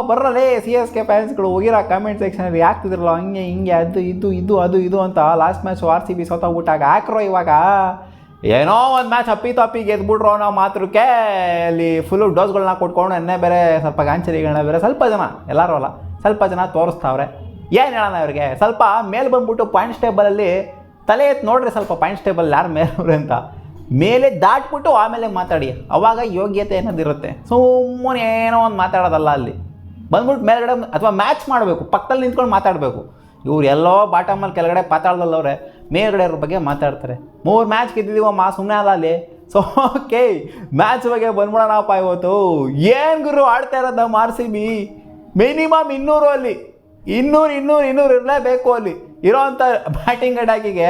ಬರ್ರಲೇ CSK ಫ್ಯಾನ್ಸ್ಗಳು ಹೋಗಿರೋ comment ಸೆಕ್ಷನಲ್ಲಿ ಯಾಕ್ತಿದ್ರಲ್ಲ ಹಂಗೆ ಹಿಂಗೆ ಅದು ಅಂತ. ಲಾಸ್ಟ್ ಮ್ಯಾಚ್ RCB ಸೋತೋಗ್ಬಿಟ್ಟಾಗ ಹಾಕ್ರೋ ಇವಾಗ ಏನೋ ಒಂದು ಮ್ಯಾಚ್ ಅಪ್ಪಿ ಗೆದ್ಬಿಟ್ರು ಅನ್ನೋ ಮಾತ್ರಕ್ಕೆ ಅಲ್ಲಿ ಫುಲ್ಲು ಡೋಸ್ಗಳನ್ನ ಕೊಟ್ಕೊಂಡು ಎನ್ನೇ ಬೇರೆ ಸ್ವಲ್ಪ ಗಾಂಚರಿಗಳನ್ನ ಬೇರೆ ಸ್ವಲ್ಪ ಜನ, ಎಲ್ಲರೂ ಅಲ್ಲ ಸ್ವಲ್ಪ ಜನ ತೋರಿಸ್ತಾವ್ರೆ. ಏನು ಹೇಳೋಣ ಅವ್ರಿಗೆ, ಸ್ವಲ್ಪ ಮೇಲೆ ಬಂದ್ಬಿಟ್ಟು ಪಾಯಿಂಟ್ಸ್ ಟೇಬಲಲ್ಲಿ ತಲೆ ಎತ್ತು ನೋಡ್ರಿ, ಸ್ವಲ್ಪ ಪಾಯಿಂಟ್ಸ್ ಟೇಬಲ್ ಯಾರು ಮೇಲವ್ರೆ ಅಂತ ಮೇಲೆ ದಾಟ್ಬಿಟ್ಟು ಆಮೇಲೆ ಮಾತಾಡಿ, ಅವಾಗ ಯೋಗ್ಯತೆ ಅನ್ನೋದಿರುತ್ತೆ. ಸುಮ್ಮನೆ ಏನೋ ಒಂದು ಮಾತಾಡೋದಲ್ಲ, ಅಲ್ಲಿ ಬಂದ್ಬಿಟ್ಟು ಮೇಲ್ಗಡೆ ಅಥವಾ ಮ್ಯಾಚ್ ಮಾಡಬೇಕು, ಪಕ್ಕದಲ್ಲಿ ನಿಂತ್ಕೊಂಡು ಮಾತಾಡಬೇಕು. ಇವ್ರು ಎಲ್ಲೋ ಬಾಟಮಲ್ಲಿ ಕೆಳಗಡೆ ಪಾತಾಳದಲ್ಲವ್ರೆ, ಮೇಲ್ಗಡೆ ಅವ್ರ ಬಗ್ಗೆ ಮಾತಾಡ್ತಾರೆ. 3 ಮ್ಯಾಚ್ ಗೆದ್ದಿದ್ದೀವಮ್ಮ, ಸುಮ್ಮನೆ ಅಲ್ಲ ಅಲ್ಲಿ. ಸೊ ಓಕೆ, ಮ್ಯಾಚ್ ಬಗ್ಗೆ ಬಂದ್ಬಿಡೋಣಪ್ಪ ಇವತ್ತು. ಏನು ಗುರು ಆಡ್ತಾ ಇರೋದು ನಮ್ಮ RCB, ಮಿನಿಮಮ್ 200 ಅಲ್ಲಿ 200 ಇರಲೇಬೇಕು ಅಲ್ಲಿ ಇರೋವಂಥ ಬ್ಯಾಟಿಂಗ್ ಅಟ್ಯಾಕಿಗೆ.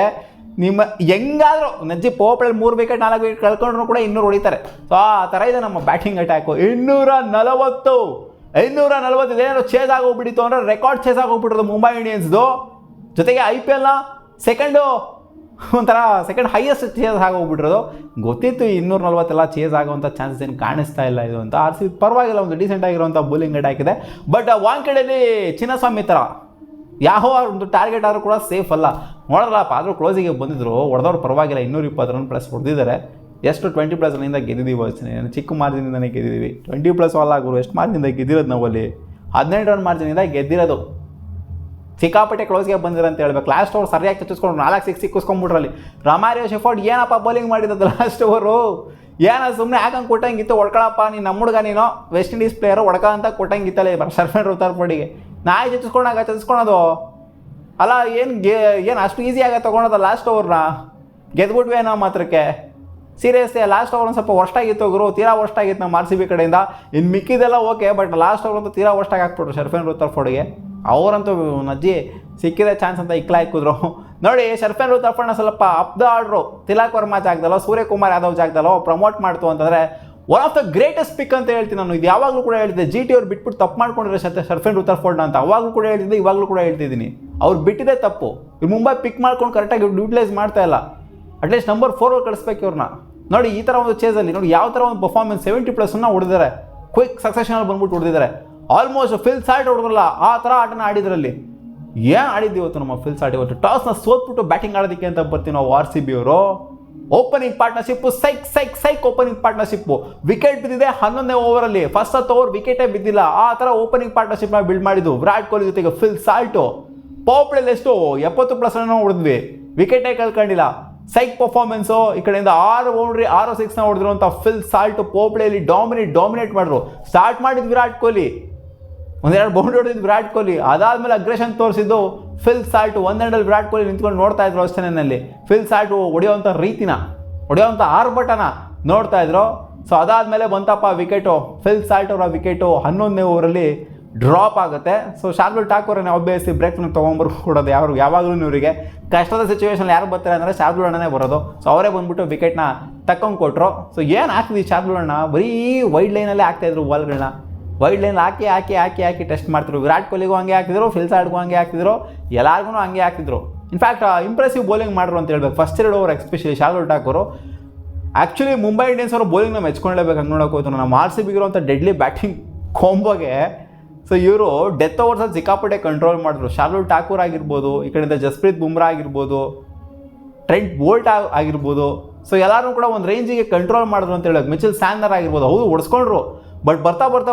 ನಿಮ್ಮ ಹೆಂಗಾದರೂ ನಜ್ಜಿ ಪೋಪಳಲ್ಲಿ 3 ವಿಕೆಟ್ 4 ವಿಕೆಟ್ ಕಳ್ಕೊಂಡ್ರು ಕೂಡ 200 ಹೊಡಿತಾರೆ. ಸೊ ಆ ಥರ ಇದೆ ನಮ್ಮ ಬ್ಯಾಟಿಂಗ್ ಅಟ್ಯಾಕು. 240 ಇದೇನಾದ್ರು ಚೇಸ್ ಆಗೋಗ್ಬಿಟ್ಟಿತ್ತು ಅಂದರೆ ರೆಕಾರ್ಡ್ ಚೇಸ್ ಆಗೋಗ್ಬಿಟ್ಟಿರೋದು ಮುಂಬೈ ಇಂಡಿಯನ್ಸ್ದು. ಜೊತೆಗೆ IPLನ ಸೆಕೆಂಡ್ ಹೈಯೆಸ್ಟ್ ಚೇಸ್ ಆಗೋಗ್ಬಿಟ್ಟಿರೋದು. ಗೊತ್ತಿತ್ತು 240 ಚೇಸ್ ಆಗೋವಂಥ ಚಾನ್ಸಸ್ ಏನು ಕಾಣಿಸ್ತಾ ಇಲ್ಲ ಇದು ಅಂತ. RCB ಪರವಾಗಿಲ್ಲ, ಒಂದು ಡೀಸೆಂಟ್ ಆಗಿರುವಂಥ ಬೌಲಿಂಗ್ ಅಟ್ಯಾಕ್ ಇದೆ. ಬಟ್ ವಾಂಖೇಡೆಯಲ್ಲಿ ಚಿನ್ನಸ್ವಾಮಿ ಥರ ಯಾವ ಒಂದು ಟಾರ್ಗೆಟ್ ಆದರೂ ಕೂಡ ಸೇಫ್ ಅಲ್ಲ. ನೋಡೋಲ್ಲಪ್ಪ, ಆದರೂ ಕ್ಲೋಸಿಗೆ ಬಂದಿದ್ರು, ಹೊಡೆದವ್ರು ಪರವಾಗಿಲ್ಲ. 220 ರನ್ ಪ್ಲಸ್ ಹೊಡೆದಿದ್ದಾರೆ. ಎಷ್ಟು 20+ ರನ್ನಿಂದ ಗೆದ್ದಿದ್ದೀವಿ ಅಷ್ಟೇ, ಚಿಕ್ಕ ಮಾರ್ಜಿನಿಂದನೇ ಗೆದ್ದಿದ್ದೀವಿ. 20+ ಅಲ್ಲ ಗುರು, ಎಷ್ಟು ಮಾರ್ಜಿನಿಂದ ಗೆದ್ದಿರೋದು ನಾವಲ್ಲಿ 17 ರನ್ ಮಾರ್ಜಿನಿಂದ ಗೆದ್ದಿರೋದು. ಸಿಕ್ಕಾಪಟ್ಟೆ ಕ್ಲೋಸ್ಗೆ ಬಂದಿರ ಅಂತ ಹೇಳ್ಬೇಕು. ಲಾಸ್ಟ್ ಓವರ್ ಸರಿಯಾಗಿ ಚಚ್ಚಿಸ್ಕೊಂಡು 4 6 ಸಿಕ್ಕಿಸ್ಕೊಂಡ್ಬಿಟ್ರಲ್ಲಿ. ರಮಾರಿಯೋ ಶೆಫರ್ಡ್ ಏನಪ್ಪ ಬೌಲಿಂಗ್ ಮಾಡಿದ್ದು ಲಾಸ್ಟ್ ಓವರು, ಏನೋ ಸುಮ್ಮನೆ ಹಾಕಂಗೆ ಕೊಟ್ಟಂಗಿತ್ತು. ಹೊಡ್ಕೊಳಪ್ಪ ನೀನು ನಮ್ಮ ಹುಡುಗ, ನೀನು ವೆಸ್ಟ್ ಇಂಡೀಸ್ ಪ್ಲೇಯರು ಹೊಡ್ಕ ಅಂತ ಕೊಟ್ಟಂಗಿತ್ತಲ್ಲ ಶರ್ಫೆಂಡ್ರ್ ಉತ್ತರಪಡಿಗೆ. ನಾಯಿ ಚಚ್ಚಿಸ್ಕೊಂಡಾಗ ಅಲ್ಲ, ಏನು ಅಷ್ಟು ಈಸಿಯಾಗಿ ತೊಗೊಳೋದ ಲಾಸ್ಟ್ ಓವರ್ನ ಗೆದ್ಬಿಟ್ವಿ ಅನ್ನೋ ಮಾತ್ರಕ್ಕೆ. ಸೀರಿಯಸ್ಲಿ ಲಾಸ್ಟ್ ಓವರ್ ಒಂದು ಸ್ವಲ್ಪ ವರ್ಷಾಗಿತ್ತು ಗುರು, ತೀರಾ ವರ್ಷಾಗಿತ್ತು ನಮ್ಮ RCB ಕಡೆಯಿಂದ. ಇನ್ನು ಮಿಕ್ಕಿದೆಲ್ಲ ಓಕೆ, ಬಟ್ ಲಾಸ್ಟ್ ಓವರ್ ಅಂತೂ ತೀರಾ ವರ್ಷಾಗಿ ಹಾಕ್ಬಿಟ್ರು ಶರ್ಫೆಂಡ್ರ್ ಉತ್ತರಫೋರ್ಡ್ಗೆ. ಅವರಂತೂ ನಜ್ಜಿ ಸಿಕ್ಕಿದೆ ಚಾನ್ಸ್ ಅಂತ ಇಕ್ಕಿದ್ರು ನೋಡಿ. ಶರ್ಫೆಂಡ್ರ್ ಉತ್ತರಫೋರ್ಡ್ನ ಸ್ವಲ್ಪ up the order Tilak Varma ಜಾಗದಲ್ಲೋ ಸೂರ್ಯಕುಮಾರ್ ಯಾದವ್ ಜಾಗದಲ್ಲೋ ಪ್ರಮೋಟ್ ಮಾಡ್ತು ಅಂತಂದರೆ one of the greatest pick ಅಂತ ಹೇಳ್ತೀನಿ ನಾನು. ಇದು ಯಾವಾಗಲೂ ಕೂಡ ಹೇಳ್ತಿದ್ದೆ, GT ಅವ್ರು ಬಿಟ್ಬಿಟ್ಟು ತಪ್ಪು ಮಾಡ್ಕೊಂಡಿರೋ ಶರ್ಫೆಂಡ್ರ್ ಉತ್ತರಫೋರ್ಡ್ನ ಅಂತ ಅವಾಗಲೂ ಕೂಡ ಹೇಳ್ತಿದ್ದೆ, ಇವಾಗಲೂ ಕೂಡ ಹೇಳ್ತಿದ್ದೀನಿ. ಅವ್ರು ಬಿಟ್ಟಿದೆ ತಪ್ಪು. ಇವ್ರು ಮುಂಬೈ ಪಿಕ್ ಮಾಡ್ಕೊಂಡು ಕರೆಕ್ಟಾಗಿ ಯೂಟಿಲೈಸ್ ಮಾಡ್ತಾ ಇಲ್ಲ. ಅಟ್ಲೀಸ್ಟ್ ನಂಬರ್ 4 ಕಳಿಸ್ಬೇಕು ಇವ್ರನ್ನ. ನೋಡಿ ಈ ಥರ ಒಂದು ಚೇಸಲ್ಲಿ ನೋಡಿ ಯಾವ ಥರ ಒಂದು ಪರ್ಫಾರ್ಮೆನ್ಸ್ 70+ ಹೊಡೆದಿದ್ದಾರೆ. ಕ್ವಿಕ್ ಸಕ್ಸೆಷನಲ್ಲಿ ಬಂದ್ಬಿಟ್ಟು ಹೊಡೆದಿದ್ದಾರೆ. ಆಲ್ಮೋಸ್ಟ್ ಫಿಲ್ ಸಾಲ್ಟ್ ಹೊಡೆದ್ರಲ್ಲ ಆ ಥರ ಆಟನ ಆಡಿದ್ರಲ್ಲಿ. ಏನು ಆಡಿದ್ದು ಇವತ್ತು ನಮ್ಮ ಫಿಲ್ ಸಾಲ್ಟ್. ಇವತ್ತು ಟಾಸ್ನ ಸೋತ್ಬಿಟ್ಟು ಬ್ಯಾಟಿಂಗ್ ಆಡೋದಕ್ಕೆ ಅಂತ ಬರ್ತೀವಿ ನಾವು RCB ಅವರು. ಓಪನಿಂಗ್ ಪಾರ್ಟ್ನರ್ಶಿಪ್ಪು ಸೈಕ್ ಓಪನಿಂಗ್ ಪಾರ್ಟ್ನರ್ಶಿಪ್ಪು. ವಿಕೆಟ್ ಬಿದ್ದಿದೆ 11ನೇ ಓವರಲ್ಲಿ. ಫಸ್ಟ್ 10 ಓವರ್ ವಿಕೆಟೇ ಬಿದ್ದಿಲ್ಲ. ಆ ಥರ ಓಪನಿಂಗ್ ಪಾರ್ಟ್ನರ್ಶಿಪ್ನ ಬಿಲ್ಡ್ ಮಾಡಿದ್ದು ವಿರಾಟ್ ಕೊಹ್ಲಿ ಜೊತೆಗೆ ಫಿಲ್ ಸಾಲ್ಟು. ಪವರ್ಪ್ಲೇಲಿ ಎಷ್ಟು 70+ ರನ್ ಹೊಡೆದ್ವಿ, ವಿಕೆಟೇ ಕಳ್ಕೊಂಡಿಲ್ಲ. ಸೈಕ್ ಪರ್ಫಾರ್ಮೆನ್ಸು. ಈ ಕಡೆಯಿಂದ 6 ಬೌಂಡ್ರಿ 6 6ನ ಹೊಡೆದಿರುವಂಥ ಫಿಲ್ ಸಾಲ್ಟ್ ಪೋಪ್ಲೇಲಿ ಡಾಮಿನೇಟ್ ಮಾಡಿದ್ರು. ಸ್ಟಾರ್ಟ್ ಮಾಡಿದ್ದು ವಿರಾಟ್ ಕೊಹ್ಲಿ, 1-2 ಬೌಂಡ್ರಿ ಹೊಡೆದಿದ್ದು ವಿರಾಟ್ ಕೊಹ್ಲಿ. ಅದಾದಮೇಲೆ ಅಗ್ರೆಷನ್ ತೋರಿಸಿದ್ದು ಫಿಲ್ ಸಾಲ್ಟ್. 1 ಎಂಡಲ್ಲಿ ವಿರಾಟ್ ಕೊಹ್ಲಿ ನಿಂತ್ಕೊಂಡು ನೋಡ್ತಾ ಇದ್ರು ಅಷ್ಟೇನಲ್ಲಿ. ಫಿಲ್ ಸಾಲ್ಟ್ ಹೊಡೆಯೋವಂಥ ರೀತಿನ, ಹೊಡೆಯೋವಂಥ ಆರ್ಭಟನ ನೋಡ್ತಾ ಇದ್ರು. ಸೊ ಅದಾದಮೇಲೆ ಬಂತಪ್ಪ ವಿಕೆಟು, ಫಿಲ್ ಸಾಲ್ಟ್ ಅವರ ವಿಕೆಟು 11ನೇ ಓವರಲ್ಲಿ ಡ್ರಾಪ್ ಆಗುತ್ತೆ. ಸೊ ಶಾರ್ದುಲ್ ಠಾಕೂರನ್ನೇ ಆಬ್ವಿಯಸ್ಲಿ ಬ್ರೇಕ್ನ ತೊಗೊಂಬರ್ಕೊಡೋದು ಯಾವಾಗಲೂ ಇವರಿಗೆ ಕಷ್ಟದ ಸಿಚುವೇಶನ್ ಯಾರು ಬರ್ತಾರೆ ಅಂದರೆ ಶಾರ್ದುಲ್ ಅಣ್ಣನೇ ಬರೋದು. ಸೊ ಅವರೇ ಬಂದುಬಿಟ್ಟು ವಿಕೆಟ್ನ ತಕ್ಕೊಂಡು ಕೊಟ್ಟರು. ಸೊ ಏನು ಹಾಕ್ತಿದ್ವಿ ಶಾರ್ದುಲ್ ಅಣ್ಣ, ಬರೀ ವೈಡ್ ಲೈನಲ್ಲೇ ಹಾಕ್ತಾಯಿದ್ರು ಬಾಲ್ಗಳನ್ನ. ವೈಡ್ ಲೈನ್ ಹಾಕಿ ಟೆಸ್ಟ್ ಮಾಡ್ತಿದ್ರು. ವಿರಾಟ್ ಕೊಹ್ಲಿಗೂ ಹಂಗೆ ಹಾಕಿದ್ರು, ಫಿಲ್ ಸಾಲ್ಟ್ಗೂ ಹಂಗೆ ಹಾಕ್ತಿದ್ರು, ಎಲ್ಲರಿಗೂ ಹಂಗೆ ಹಾಕ್ತಿದ್ರು. ಇನ್ಫ್ಯಾಕ್ಟ್ ಇಂಪ್ರೆಸಿವ್ ಬೌಲಿಂಗ್ ಮಾಡಿದ್ರು ಅಂತ ಹೇಳ್ಬೇಕು. First 2 over especially Shardul Thakur. Actually Mumbai Indians ಅವರು ಬೌಲಿಂಗ್ನ ಮೆಚ್ಕೊಳ್ಳೇಬೇಕು. ಹಂಗೆ ನೋಡೋಕೆ ಹೋಯ್ತು ನಮ್ಮ RCB ಇರುವಂಥ ಡೆಡ್ಲಿ ಬ್ಯಾಟಿಂಗ್ ಕಾಂಬೋಗೆ. ಸೊ ಇವರು ಡೆತ್ ಓವರ್ಸಲ್ಲಿ ಸಿಕ್ಕಾಪಟ್ಟೆ ಕಂಟ್ರೋಲ್ ಮಾಡಿದ್ರು. ಶಾರ್ದುಲ್ ಠಾಕೂರ್ ಆಗಿರ್ಬೋದು, ಈ ಕಡೆಯಿಂದ ಜಸ್ಪ್ರೀತ್ ಬುಮ್ರಾ ಆಗಿರ್ಬೋದು, ಟ್ರೆಂಟ್ ಬೋಲ್ಟ್ ಆಗಿರ್ಬೋದು. ಸೊ ಎಲ್ಲರೂ ಕೂಡ ಒಂದು ರೇಂಜಿಗೆ ಕಂಟ್ರೋಲ್ ಮಾಡಿದ್ರು ಅಂತ ಹೇಳೋದು. ಮಿಚೆಲ್ ಸ್ಯಾನ್ನರ್ ಆಗಿರ್ಬೋದು, ಹೌದು ಹೊಡೆಸ್ಕೊಂಡ್ರು. ಬಟ್ ಬರ್ತಾ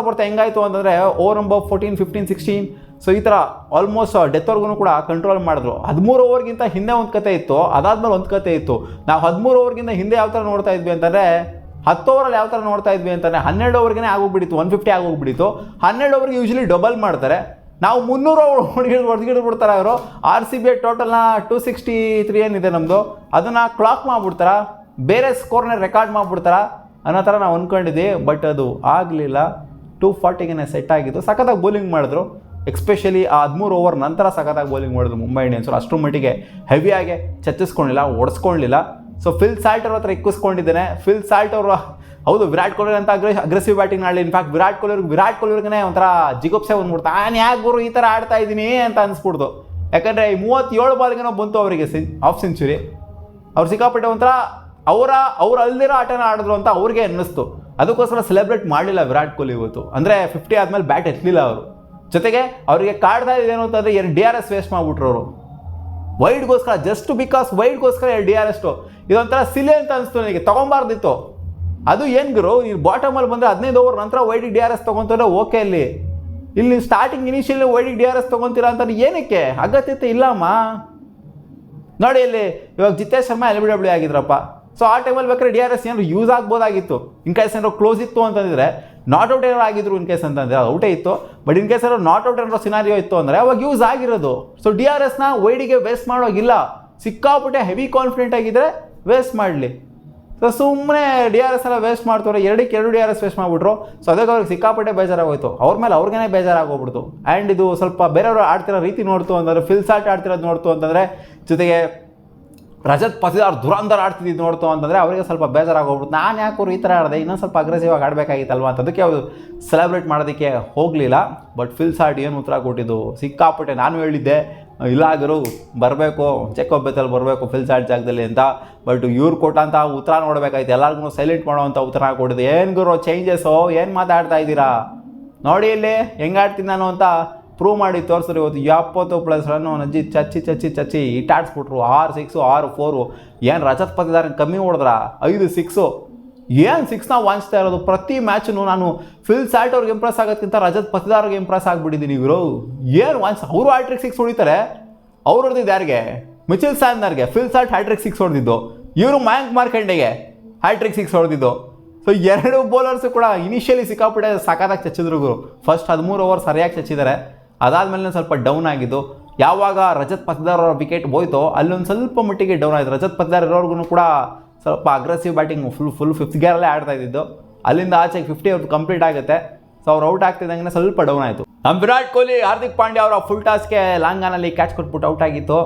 ಹೆಂಗಾಯಿತು ಅಂತಂದರೆ ಓವರ್ ನಂಬರ್ 14, 15, 16 ಸೊ ಈ ಥರ ಆಲ್ಮೋಸ್ಟ್ ಡೆತ್ವರೆಗೂ ಕೂಡ ಕಂಟ್ರೋಲ್ ಮಾಡಿದ್ರು. 13 ಓವರ್ಗಿಂತ ಹಿಂದೆ ಒಂದು ಕತೆ ಇತ್ತು, ಅದಾದಮೇಲೆ ಒಂದು ಕತೆ ಇತ್ತು. ನಾವು 13 ಓವರ್ಗಿಂತ ಹಿಂದೆ ಯಾವ ಥರ ನೋಡ್ತಾ ಇದ್ವಿ ಅಂತಂದರೆ 10 ಓವರಲ್ಲಿ ಯಾವ ಥರ ನೋಡ್ತಾ ಇದ್ವಿ ಅಂತಂದರೆ 12 ಓವರ್ಗೆ ಆಗೋಗ್ಬಿಟ್ಟಿತ್ತು, 150 ಆಗೋಗ್ಬಿಟ್ಟಿತ್ತು. 12 ಓವರ್ಗೆ ಯೂಶ್ವಲಿ ಡಬಲ್ ಮಾಡ್ತಾರೆ. ನಾವು 300 ಹೊಡೆದ್ಬಿಡ್ತಾರೆ ಅವರು. RCB ಟೋಟಲ್ನ 263 ಏನಿದೆ ನಮ್ಮದು, ಅದನ್ನು ಕ್ಲಾಕ್ ಮಾಡಿಬಿಡ್ತಾರ, ಬೇರೆ ಸ್ಕೋರ್ನ ರೆಕಾರ್ಡ್ ಮಾಡಿಬಿಡ್ತಾರ ಅನ್ನೋ ಥರ ನಾವು ಅಂದ್ಕೊಂಡಿದ್ವಿ. ಬಟ್ ಅದು ಆಗಲಿಲ್ಲ. 240ಗೆ ಸೆಟ್ ಆಗಿದ್ದು. ಸಖತ್ತಾಗಿ ಬೌಲಿಂಗ್ ಮಾಡಿದ್ರು. ಎಕ್ಸ್ಪೆಷಲಿ ಆ 13 ಓವರ್ ನಂತರ ಸಖತ್ತಾಗಿ ಬೌಲಿಂಗ್ ಮಾಡಿದ್ರು ಮುಂಬೈ ಇಂಡಿಯನ್ಸರು. ಅಷ್ಟರ ಮಟ್ಟಿಗೆ ಹೆವಿಯಾಗೆ ಚಚ್ಚಿಸ್ಕೊಳ್ಳಿಲ್ಲ, ಓಡಿಸ್ಕೊಳ್ಳಿಲ್ಲ. ಸೊ ಫಿಲ್ ಸಾಲ್ಟ್ ಅವ್ರ ಹತ್ರ ಇಕ್ಕಿಸ್ಕೊಂಡಿದ್ದೇನೆ. ಫಿಲ್ ಸಾಲ್ಟ್ ಅವರು ಹೌದು ವಿರಾಟ್ ಕೊಹ್ಲಿ ಅಂತ ಅಗ್ರೆಸಿವ್ ಬ್ಯಾಟಿಂಗ್ ಆಡಲಿ. ಇನ್ಫ್ಯಾಕ್ಟ್ ವಿರಾಟ್ ಕೊಹ್ಲಿಗೆ ಒಂಥರ ಜಿಗುಪ್ಸೆ ಬಂದ್ಬಿಡ್ತು. ನಾನು ಯಾಕೆ ಗುರು ಈ ಥರ ಆಡ್ತಾ ಇದ್ದೀನಿ ಅಂತ ಅನಿಸ್ಬಿಡ್ತು. ಯಾಕಂದರೆ 37 ಬಾಲ್ಗೇನೋ ಬಂತು ಅವರಿಗೆ ಹಾಫ್ ಸೆಂಚುರಿ. ಅವ್ರು ಸಿಕ್ಕಾಪಟ್ಟೆ ಒಂಥರ ಅವ್ರು ಅಲ್ದಿರೋ ಆಟನ ಆಡಿದ್ರು ಅಂತ ಅವ್ರಿಗೆ ಅನ್ನಿಸ್ತು. ಅದಕ್ಕೋಸ್ಕರ ಸೆಲೆಬ್ರೇಟ್ ಮಾಡಲಿಲ್ಲ ವಿರಾಟ್ ಕೊಹ್ಲಿ ಇವತ್ತು. ಅಂದರೆ 50 ಆದಮೇಲೆ ಬ್ಯಾಟ್ ಎತ್ತಲಿಲ್ಲ ಅವರು. ಜೊತೆಗೆ ಅವರಿಗೆ ಕಾಡ್ತಾ ಇದೇನು ಅಂತಂದರೆ 2 DRS ವೇಸ್ಟ್ ಮಾಡಿಬಿಟ್ರು ಅವರು ವೈಡ್ಗೋಸ್ಕರ. ಜಸ್ಟ್ ಬಿಕಾಸ್ ವೈಡ್ಗೋಸ್ಕರ 2 DRS. ಇದೊಂಥರ ಸಿಲೆ ಅಂತ ಅನಿಸ್ತು ನನಗೆ, ತೊಗೊಬಾರ್ದಿತ್ತು. ಅದು ಏನು ಗುರು, ಈ ಬಾಟಮಲ್ಲಿ ಬಂದರೆ 15 ಓವರ್ ನಂತರ ವೈಡಿಗೆ DRS ತೊಗೊತಾರೆ ಓಕೆ. ಇಲ್ಲಿ ಸ್ಟಾರ್ಟಿಂಗ್ ಇನಿಷಿಯಲಿ ವೈಡಿಗೆ DRS ತೊಗೊತೀರಾ ಅಂತ ಏನಕ್ಕೆ? ಅಗತ್ಯತೆ ಇಲ್ಲಮ್ಮ. ನೋಡಿ ಇಲ್ಲಿ ಇವಾಗ ಜಿತೇಶ್ ಶರ್ಮಾ LBW ಆಗಿದ್ರಪ್ಪ. ಸೊ ಆ ಟೈಮಲ್ಲಿ ಬೇಕಾದ್ರೆ DRS ಏನಾದ್ರು ಯೂಸ್ ಆಗ್ಬೋದಾಗಿತ್ತು. ಇನ್ ಕೇಸ್ ಏನಾದ್ರು ಕ್ಲೋಸ್ ಇತ್ತು ಅಂತಂದರೆ, ನಾಟ್ ಔಟ್ ಏನಾರು ಆಗಿದ್ರು ಇನ್ ಕೇಸ್ ಅಂತಂದರೆ ಅದು ಔಟೇ ಇತ್ತು. ಬಟ್ ಇನ್ ಕೇಸ್ ಏನಾದ್ರು ನಾಟ್ ಔಟ್ ಏನಾದ್ರು ಸಿನಾರಿಯೋ ಇತ್ತು ಅಂದರೆ ಅವಾಗ ಯೂಸ್ ಆಗಿರೋದು. ಸೊ DRSನ ವೈಡಿಗೆ ವೇಸ್ಟ್ ಮಾಡೋಗಿಲ್ಲ. ಸಿಕ್ಕಾಪಟ್ಟೆ ಹೆವಿ ಕಾನ್ಫಿಡೆಂಟ್ ಆಗಿದ್ದರೆ ವೇಸ್ಟ್ ಮಾಡಲಿ. ಸೊ ಸುಮ್ಮನೆ DRS ಎಲ್ಲ ವೇಸ್ಟ್ ಮಾಡ್ತಾರೆ. 2 DRS ವೇಸ್ಟ್ ಮಾಡಿಬಿಟ್ರು. ಸೊ ಅದಕ್ಕೆ ಅವ್ರಿಗೆ ಸಿಕ್ಕಾಪಟ್ಟೆ ಬೇಜಾರಾಗೋಯ್ತು. ಅವ್ರ ಮೇಲೆ ಅವ್ರಿಗೇನೆ ಬೇಜಾರಾಗೋಗ್ಬಿಡ್ತು. ಆ್ಯಂಡ್ ಇದು ಸ್ವಲ್ಪ ಬೇರೆಯವರು ಆಡ್ತಿರೋ ರೀತಿ ನೋಡ್ತು ಅಂತಂದರೆ, ಫಿಲ್ ಸಾಲ್ಟ್ ಆಡ್ತಿರೋದು ನೋಡ್ತು ಅಂತಂದರೆ, ಜೊತೆಗೆ ರಜತ್ ಪತಿದಾರ್ ದುರಂಧರ್ ಆಡ್ತಿದ್ದು ನೋಡ್ತು ಅಂತಂದರೆ ಅವರಿಗೆ ಸ್ವಲ್ಪ ಬೇಜಾರಾಗೋಗ್ಬಿಡ್ತು. ನಾನು ಯಾಕೆ ಈ ಥರ ಆಡಿದೆ, ಇನ್ನೊಂದು ಸ್ವಲ್ಪ ಅಗ್ರೆಸಿವ್ ಆಗಿ ಆಡಬೇಕಾಗಿತ್ತಲ್ವ ಅಂತ ಅದಕ್ಕೆ ಅವರು ಸೆಲೆಬ್ರೇಟ್ ಮಾಡೋದಕ್ಕೆ ಹೋಗಲಿಲ್ಲ. ಬಟ್ ಫಿಲ್ ಸಾಲ್ಟ್ ಏನು ಉತ್ತರ ಕೊಟ್ಟಿದ್ದು ಸಿಕ್ಕಾಪಟ್ಟೆ. ನಾನು ಹೇಳಿದ್ದೆ ಇಲ್ಲಾಗರು ಬರಬೇಕು, ಚೆಕಪ್ ಬೆತ್ತಲ್ಲಿ ಬರಬೇಕು ಫಿಲ್ ಸಾಲ್ಟ್ ಜಾಗದಲ್ಲಿ ಅಂತ. ಬಟ್ ಇವ್ರು ಕೊಟ್ಟಂಥ ಉತ್ತರ ನೋಡಬೇಕಾಯ್ತು. ಎಲ್ಲರಿಗೂ ಸೈಲೆಂಟ್ ಮಾಡೋವಂಥ ಉತ್ತರ ಕೊಟ್ಟಿದ್ದು. ಏನು ಗುರು ಚೇಂಜಸ್ಸು, ಏನು ಮಾತಾಡ್ತಾ ಇದ್ದೀರಾ ನೋಡಿ ಇಲ್ಲಿ ಹೆಂಗೆ ಆಡ್ತೀನಿ ನಾನು ಅಂತ ಪ್ರೂವ್ ಮಾಡಿ ತೋರಿಸ್ರಿ. ಇವತ್ತು 70+ ರನ್ನು ನಜ್ಜಿ ಚಚ್ಚಿ ಇಟ್ಟಾಡ್ಸ್ಬಿಟ್ರು. 6 6 6 4. ಏನು ರಜತ್ ಪತಿದಾರ ಕಮ್ಮಿ ಹೊಡೆದ್ರ 5 6. ಏನು 6ನ ವಾಂಚ್ತಾ ಇರೋದು ಪ್ರತಿ ಮ್ಯಾಚನ್ನು. ನಾನು ಫಿಲ್ ಸಾಲ್ಟ್ ಅವ್ರಿಗೆ ಇಂಪ್ರೆಸ್ ಆಗೋದಕ್ಕಿಂತ ರಜತ್ ಪತಿದಾರ್ಗೆ ಇಂಪ್ರೆಸ್ ಆಗಿಬಿಟ್ಟಿದ್ದೀನಿ ಇವರು. ಏನು ವಾಂಚ್, ಅವರು ಹ್ಯಾಟ್ರಿಕ್ 6 ಹೊಡಿತಾರೆ. ಅವ್ರು ಹೊಡೆದಿದ್ದು ಯಾರಿಗೆ? ಮಿಚೆಲ್ ಸ್ಯಾನ್ದರ್ಗೆ ಫಿಲ್ ಸಾಲ್ಟ್ ಹ್ಯಾಟ್ರಿಕ್ 6 ಹೊಡೆದಿದ್ದು. ಇವರು ಮಯಾಂಕ್ ಮಾರ್ಕಂಡೆಗೆ ಹ್ಯಾಟ್ರಿಕ್ 6 ಹೊಡೆದಿದ್ದು. ಸೊ 2 ಬೌಲರ್ಸು ಕೂಡ ಇನಿಷಿಯಲಿ ಸಿಕ್ಕಾಪಟ್ಟೆ ಸಖತ್ತಾಗಿ ಚಚ್ಚಿದ್ರು ಗುರು. ಫಸ್ಟ್ 13 ಓವರ್ ಸರಿಯಾಗಿ ಚಚ್ಚಿದ್ದಾರೆ. ಅದಾದಮೇಲೆ ಸ್ವಲ್ಪ ಡೌನ್ ಆಗಿದ್ದು. ಯಾವಾಗ ರಜತ್ ಪತಿದಾರ್ ಅವರ ವಿಕೆಟ್ ಹೋಯ್ತೋ ಅಲ್ಲೊಂದು ಸ್ವಲ್ಪ ಮಟ್ಟಿಗೆ ಡೌನ್ ಆಯಿತು. ರಜತ್ ಪತಿದಾರ್ ಇರೋರ್ಗು ಕೂಡ ಸ್ವಲ್ಪ ಅಗ್ರೆಸಿವ್ ಬ್ಯಾಟಿಂಗ್ ಫುಲ್ 5th ಗೇರಲ್ಲೇ ಆಡ್ತಾ ಇದ್ದಿದ್ದು. ಅಲ್ಲಿಂದ ಆಚೆಗೆ 50 ಅವ್ರದ್ದು ಕಂಪ್ಲೀಟ್ ಆಗುತ್ತೆ. ಸೊ ಅವ್ರು ಔಟ್ ಆಗ್ತಿದ್ದಂಗೆ ಸ್ವಲ್ಪ ಡೌನ್ ಆಯಿತು. ನಮ್ಮ ವಿರಾಟ್ ಕೊಹ್ಲಿ ಹಾರ್ದಿಕ್ ಪಾಂಡ್ಯ ಅವರ ಫುಲ್ ಟಾಸ್ಗೆ ಲಾಂಗಾನಲ್ಲಿ ಕ್ಯಾಚ್ ಕೊಟ್ಬಿಟ್ಟು ಔಟ್ ಆಗಿತ್ತು.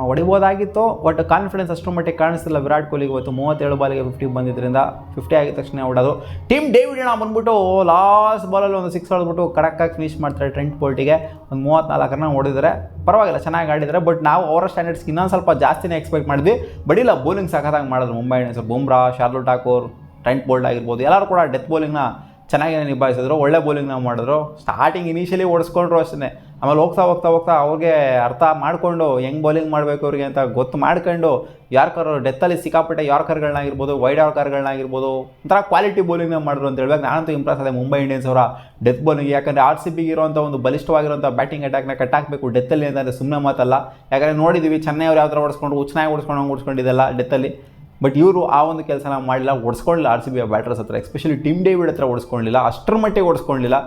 ಹೊಡಿಬೋದಾಗಿತ್ತು. ಬಟ್ ಕಾನ್ಫಿಡೆನ್ಸ್ ಅಷ್ಟರ ಮಟ್ಟಿಗೆ ಕಾಣಿಸ್ತಿಲ್ಲ ವಿರಾಟ್ ಕೊಹ್ಲಿಗೆ. ಇವತ್ತು 37 ಬಾಲಿಗೆ 50 ಬಂದಿದ್ದರಿಂದ 50 ಆಗಿದ ತಕ್ಷಣ ಹೊಡೋದು. ಟೀಮ್ ಡೇವಿಡ್ ಬಂದ್ಬಿಟ್ಟು ಲಾಸ್ಟ್ ಬಾಲಲ್ಲಿ ಒಂದು 6 ಹೊಡೆದ್ಬಿಟ್ಟು ಕಡಕ್ಕಾಗಿ ಫಿನಿಶ್ ಮಾಡ್ತಾರೆ. ಟ್ರೆಂಟ್ ಬೋಲ್ಟಿಗೆ ಒಂದು 34 ರನ್ ಹೊಡಿದ್ರೆ ಪರವಾಗಿಲ್ಲ, ಚೆನ್ನಾಗಿ ಆಡಿದ್ದಾರೆ. ಬಟ್ ನಾವು ಅವರ ಸ್ಟ್ಯಾಂಡರ್ಡ್ಸ್ಗೆ ಇನ್ನೊಂದು ಸ್ವಲ್ಪ ಜಾಸ್ತಿನೇ ಎಕ್ಸ್ಪೆಕ್ಟ್ ಮಾಡಿದ್ವಿ. ಬಟ್ ಇಲ್ಲ, ಬೌಲಿಂಗ್ ಸಖತ್ತಾಗಿ ಮಾಡಿದ್ರು Mumbai Indians. Bumrah, Shardul Thakur, Trent bolt ಆಗಿರ್ಬೋದು, ಎಲ್ಲರೂ ಕೂಡ ಡೆತ್ ಬೌಲಿಂಗ್ನ ಚೆನ್ನಾಗಿ ನಿಭಾಯಿಸಿದ್ರು. ಒಳ್ಳೆ ಬೌಲಿಂಗ್ನ ಮಾಡಿದ್ರು. ಸ್ಟಾರ್ಟಿಂಗ್ ಇನಿಷಿಯಲಿ ಓಡಿಸ್ಕೊಂಡ್ರು ಅಷ್ಟೇ. ಆಮೇಲೆ ಹೋಗ್ತಾ ಅವ್ರಿಗೆ ಅರ್ಥ ಮಾಡಿಕೊಂಡು ಹೆಂಗೆ ಬೌಲಿಂಗ್ ಮಾಡಬೇಕು ಅವ್ರಿಗೆ ಅಂತ ಗೊತ್ತು ಮಾಡ್ಕೊಂಡು ಯಾರ್ಕರ್ ಡೆತ್ತಲ್ಲಿ ಸಿಕ್ಕಾಪಟ್ಟೆ ಯಾರ್ಕರ್ಗಳನ್ನಾಗಿರ್ಬೋದು, ವೈಡ್ ಯಾರ್ಕರ್ಗಳನ್ನಾಗಿರ್ಬೋದು ಒಂಥರ ಕ್ವಾಲಿಟಿ ಬೌಲಿಂಗ್ನ ಮಾಡಿದ್ರು ಅಂತ ಹೇಳ್ಬೇಕು. ನಾನಂತೂ ಇಂಪ್ರೆಸ್ ಆದೆ ಮುಂಬೈ ಇಂಡಿಯನ್ಸ್ ಅವರ ಡೆತ್ ಬೌಲಿಂಗ್. ಯಾಕಂದರೆ RCB ಇರೋಂಥ ಒಂದು ಬಲಿಷ್ಠವಾಗಿರೋಂಥ ಬ್ಯಾಟಿಂಗ್ ಅಟ್ಯಾಕ್ನ ಕಟ್ಟಾಕಬೇಕು ಡೆತ್ತಲ್ಲಿ ಅಂತಂದರೆ ಸುಮ್ಮನೆ ಮಾತಲ್ಲ. ಯಾಕಂದರೆ ನೋಡಿದ್ದೀವಿ ಚೆನ್ನೈ ಅವ್ರು ಯಾವ ಥರ ಓಡಿಸ್ಕೊಂಡು ಚೆನ್ನಾಗಿ ಓಡಿಸ್ಕೊಂಡಿದ್ದೆಲ್ಲ ಡೆತ್ತಲ್ಲಿ. ಬಟ್ ಇವರು ಆ ಒಂದು ಕೆಲಸನ ಮಾಡಲಿಲ್ಲ, ಓಡಿಸ್ಕೊಳ್ಳಿಲ್ಲ. RCB ಬ್ಯಾಟರ್ಸ್ ಹತ್ರ ಎಸ್ಪೆಷಲಿ ಟೀಮ್ ಡೇವಿಡ್ ಹತ್ರ ಓಡಿಸ್ಕೊಳ್ಳಿಲ್ಲ, ಅಷ್ಟರ ಮಟ್ಟಿಗೆ ಓಡಿಸ್ಕೊಳ್ಳಿಲ್ಲ.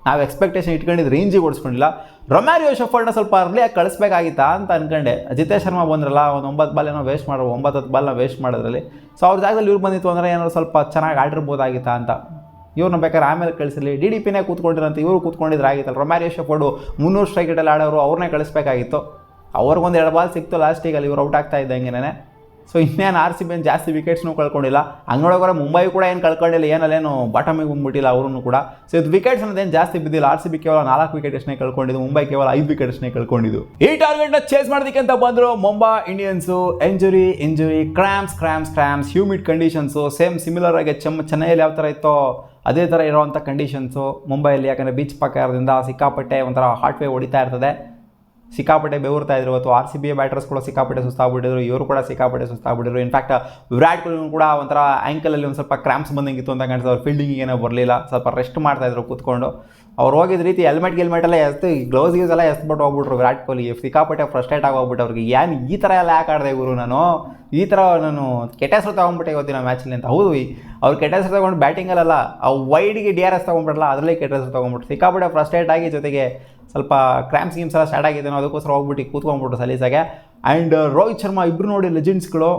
ನಾವು ಎಕ್ಸ್ಪೆಕ್ಟೇಷನ್ ಇಟ್ಕೊಂಡಿದ್ದು ರೇಂಜಿಗೆ ಓಡಿಸ್ಕೊಂಡಿಲ್ಲ. ರೊಮ್ಯಾರಿಯೋ ಶೆಫರ್ಡ್ನ ಸ್ವಲ್ಪ ಅರ್ಲಿಯಾಗಿ ಕಳಿಸ್ಬೇಕಾಗಿತ್ತಾ ಅಂತ ಅಂದ್ಕೊಂಡೆ. ಜಿತೇಶ್ ಶರ್ಮಾ ಬಂದ್ರಲ್ಲ, ಒಂದು 9 ಬಾಲ್ ಏನೋ ವೇಸ್ಟ್ ಮಾಡೋ, 9-10 ಬಾಲ್ನ ವೇಸ್ಟ್ ಮಾಡೋದ್ರಲ್ಲಿ. ಸೊ ಅವ್ರ ಜಾಗದಲ್ಲಿ ಇವ್ರು ಬಂದಿತ್ತು ಅಂದರೆ ಏನಾದ್ರು ಸ್ವಲ್ಪ ಚೆನ್ನಾಗಿ ಆಡಿರ್ಬೋದಾಗಿತ್ತಾ ಅಂತ. ಇವ್ರನ್ನ ಬೇಕಾದ್ರೆ ಆಮೇಲೆ ಕಳಿಸಲಿ. DDPನೇ ಕೂತ್ಕೊಂಡಿರಂತ ಇವರು ಕೂತ್ಕೊಂಡಿದ್ರೆ ಆಗಿತ್ತಲ್ಲ. ರೊಮ್ಯಾರಿಯೋ ಶೆಫರ್ಡು 300 ಸ್ಟ್ರೈಕಲ್ಲಿ ಆಡೋರು, ಅವ್ರನ್ನೇ ಕಳಿಸ್ಬೇಕಾಗಿತ್ತು. ಅವ್ರಿಗೊಂದು 2 ಬಾಲ್ ಸಿಕ್ತು ಲಾಸ್ಟಿಗೆ, ಅಲ್ಲಿ ಇವ್ರು ಔಟ್ ಆಗ್ತಾ ಇದ್ದಂಗೆನೇ. ಸೊ ಇನ್ನೇನು RCB ಏನು ಜಾಸ್ತಿ ವಿಕೆಟ್ಸ್ನೂ ಕಳ್ಕೊಂಡಿಲ್ಲ. ಹಂಗೊಳಗೋರೆ ಮುಂಬೈ ಕೂಡ ಏನು ಕಳ್ಕೊಂಡಿಲ್ಲ, ಏನಲ್ಲೇನು ಬಾಟಮಿಗೆ ಬಂದ್ಬಿಟ್ಟಿಲ್ಲ ಅವರು ಕೂಡ. ಸೊ ಇದು ವಿಕೆಟ್ಸ್ ಅನ್ನೋದೇನು ಜಾಸ್ತಿ ಬಿದ್ದಿಲ್ಲ. RCB ಕೇವಲ 4 ವಿಕೆಟ್ ಅಷ್ಟೇ ಕಳ್ಕೊಂಡಿದ್ದು, ಮುಂಬೈ ಕೇವಲ 5 ವಿಕೆಟ್ ಅಷ್ಟೇ ಕಳ್ಕೊಂಡಿದ್ದು. ಈ ಟಾರ್ಗೆಟ್ನ ಚೇಸ್ ಮಾಡೋದಕ್ಕೆ ಅಂತ ಬಂದರು Mumbai Indians. Injury, cramps, humid conditions same similar ಆಗಿ ಚೆನ್ನೈಯಲ್ಲಿ ಯಾವ ಥರ ಇತ್ತೋ ಅದೇ ಥರ ಇರೋವಂಥ ಕಂಡೀಷನ್ಸು ಮುಂಬೈಯಲ್ಲಿ. ಯಾಕಂದರೆ ಬೀಚ್ ಪಕ್ಕ ಇರೋದ್ರಿಂದ ಸಿಕ್ಕಾಪಟ್ಟೆ ಒಂಥರ ಹಾಟ್ ವೇವ್ ಹೊಡಿತಾ ಇರ್ತದೆ. ಸಿಕ್ಕಾಪಟ್ಟೆ ಬೆವರ್ತಾ ಇದ್ರು. ಇವತ್ತು RCB ಬ್ಯಾಟರ್ಸ್ ಕೂಡ ಸಿಕ್ಕಾಪಟ್ಟೆ ಸುಸ್ತಾಗ್ಬಿಟ್ಟಿದ್ರು. ಇವರು ಕೂಡ ಸಿಕ್ಕಾಪಟ್ಟೆ ಸುಸ್ತಾಗ್ಬಿಟ್ಟಿದ್ರು. ಇನ್ಫ್ಯಾಕ್ಟ್ ವಿರಾಟ್ ಕೊಹ್ಲಿ ಕೂಡ ಒಂಥರ ಆ್ಯಂಕಲಲ್ಲಿ ಒಂದು ಸ್ವಲ್ಪ ಕ್ರ್ಯಾಂಪ್ಸ್ ಬಂದಂಗಿತ್ತು ಅಂತ ಕಾಣಿಸ್ತದೆ. ಅವ್ರು ಫೀಲ್ಡಿಂಗಿಗೆ ಏನೋ ಬರಲಿಲ್ಲ, ಸ್ವಲ್ಪ ರೆಸ್ಟ್ ಮಾಡ್ತಾಯಿದ್ರು ಕೂತ್ಕೊಂಡು. ಅವ್ರು ಹೋಗಿದ್ದ ರೀತಿ ಹೆಲ್ಮೆಟೆಲ್ಲ ಗ್ಲೌಸ್ ಎಲ್ಲ ಎಸ್ಬಿಟ್ಟು ಹೋಗ್ಬಿಟ್ರು ವಿರಾಟ್ ಕೊಹ್ಲಿ. ಸಿಕ್ಕಾಪಟ್ಟೆ ಫ್ರಸ್ಟ್ರೇಟ್ ಆಗಿ ಹೋಗ್ಬಿಟ್ಟು ಅವ್ರಿಗೆ ಏನು ಈ ಥರ ಎಲ್ಲ ಯಾಕೆ ಆಡಿದೆ ಗುರು, ಈ ಥರ ನಾನು ಕೆಟ್ಟ ಹೆಸರು ತೊಗೊಂಡ್ಬಿಟ್ಟೆ ಇವತ್ತಿನ ಮ್ಯಾಚಲ್ಲಿ ಅಂತ. ಹೌದು, ಅವ್ರು ಕೆಟ್ಟ ಹೆಸರು ತೊಗೊಂಡು ಬ್ಯಾಟಿಂಗಲ್ಲ, ಆ ವೈಡ್ಗೆ DRS ತೊಗೊಂಡ್ಬಿಡಲ್ಲ, ಅದರಲ್ಲೇ ಕೆಟ್ಟ ಹೆಸರು ತೊಗೊಂಡ್ಬಿಟ್ಟು ಸಿಕ್ಕಾಪಟ್ಟೆ ಫ್ರಸ್ಟ್ರೇಟ್ ಆಗಿ, ಜೊತೆಗೆ ಸ್ವಲ್ಪ ಕ್ರ್ಯಾಂಪ್ಸ್ ಗೇಮ್ಸ್ ಎಲ್ಲ ಸ್ಟಾರ್ಟ್ ಆಗಿದ್ದೇನೋ ಅದಕ್ಕೋಸ್ಕರ ಹೋಗ್ಬಿಟ್ಟು ಕೂತ್ಕೊಂಡ್ಬಿಟ್ರು ಸಲೀಸಾಗೆ. ಆ್ಯಂಡ್ ರೋಹಿತ್ ಶರ್ಮಾ ಇಬ್ಬರು ನೋಡಿ ಲೆಜೆಂಡ್ಸ್ಗಳು